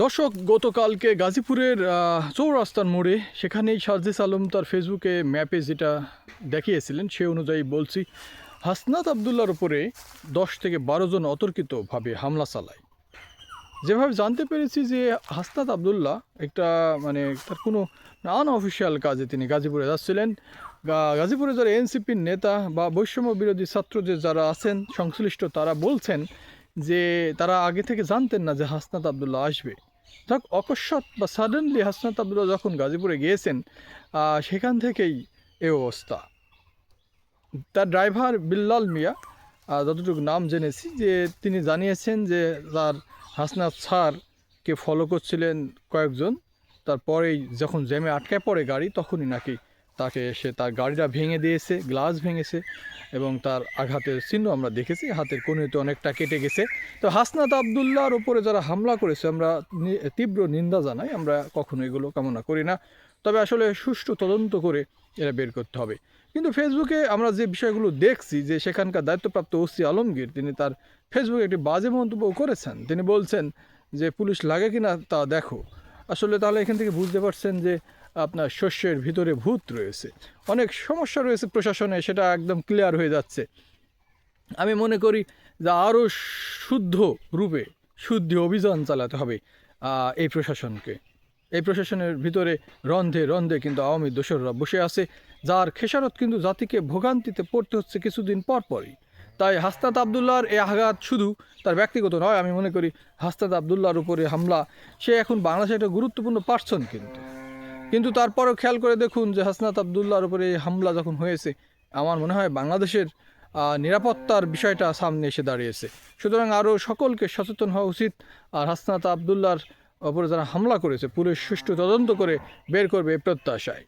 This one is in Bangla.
দর্শক, গতকালকে গাজীপুরের চৌরাস্তার মোড়ে সেখানেই সার্জিস আলম তার ফেসবুকে ম্যাপে যেটা দেখিয়েছিলেন সে অনুযায়ী বলছি, হাসনাত আবদুল্লার উপরে 10 থেকে 12 জন অতর্কিতভাবে হামলা চালায়। যেভাবে জানতে পেরেছি যে হাসনাত আবদুল্লাহ একটা তার কোনো আনঅফিসিয়াল কাজে তিনি গাজীপুরে যাচ্ছিলেন। গাজীপুরে যারা এনসিপির নেতা বা বৈষম্য বিরোধী ছাত্র যে যারা আছেন সংশ্লিষ্ট, তারা বলছেন যে তারা আগে থেকে জানতেন না যে হাসনাত আবদুল্লাহ আসবে। যাক, অকস্মাৎ বা সাডেনলি হাসনাত আবদুল্লাহ যখন গাজীপুরে গিয়েছেন, সেখান থেকেই এই অবস্থা। তার ড্রাইভার বিল্লাল মিয়া, যতটুকু নাম জেনেছি, যে তিনি জানিয়েছেন যে তার হাসনাত স্যারকে ফলো করছিলেন কয়েকজন। তারপরেই যখন জ্যামে আটকায় পড়ে গাড়ি, তখনই নাকি তাকে এসে তার গাড়িটা ভেঙে দিয়েছে, গ্লাস ভেঙেছে এবং তার আঘাতের চিহ্ন আমরা দেখেছি, হাতের কনুইতে অনেকটা কেটে গেছে। তো হাসনাত আবদুল্লাহর ওপরে যারা হামলা করেছে, আমরা তীব্র নিন্দা জানাই, আমরা কখনো এগুলো কামনা করি না। তবে আসলে সুষ্ঠু তদন্ত করে এরা বের করতে হবে। কিন্তু ফেসবুকে আমরা যে বিষয়গুলো দেখছি, যে সেখানকার দায়িত্বপ্রাপ্ত ওসি আলমগীর তিনি তার ফেসবুকে একটি বাজে মন্তব্য করেছেন। তিনি বলছেন যে পুলিশ লাগে কিনা তা দেখো। আসলে তাহলে এখান থেকে বুঝতে পারছেন যে আপনার শস্যের ভিতরে ভূত রয়েছে, অনেক সমস্যা রয়েছে প্রশাসনে, সেটা একদম ক্লিয়ার হয়ে যাচ্ছে। আমি মনে করি যে আরও শুদ্ধ রূপে শুদ্ধি অভিযান চালাতে হবে এই প্রশাসনকে। এই প্রশাসনের ভিতরে রন্ধে রন্ধে কিন্তু আওয়ামী দোসররা বসে আছে, যার খেসারত কিন্তু জাতিকে ভোগান্তিতে পড়তে হচ্ছে কিছুদিন পর পরই। তাই হাসনাত আবদুল্লাহর এই আঘাত শুধু তার ব্যক্তিগত নয়। আমি মনে করি হাসনাত আবদুল্লাহর উপরে হামলা, সে এখন বাংলাদেশের একটা গুরুত্বপূর্ণ পার্সন, কিন্তু তারপরেও খেয়াল করে দেখুন যে হাসনাত আবদুল্লাহর উপরে এই হামলা যখন হয়েছে, আমার মনে হয় বাংলাদেশের নিরাপত্তার বিষয়টা সামনে এসে দাঁড়িয়েছে। সুতরাং আরও সকলকে সচেতন হওয়া উচিত। আর হাসনাত আবদুল্লাহর ওপরে যারা হামলা করেছে, পুলিশ সুষ্ঠু তদন্ত করে বের করবে এই প্রত্যাশায়।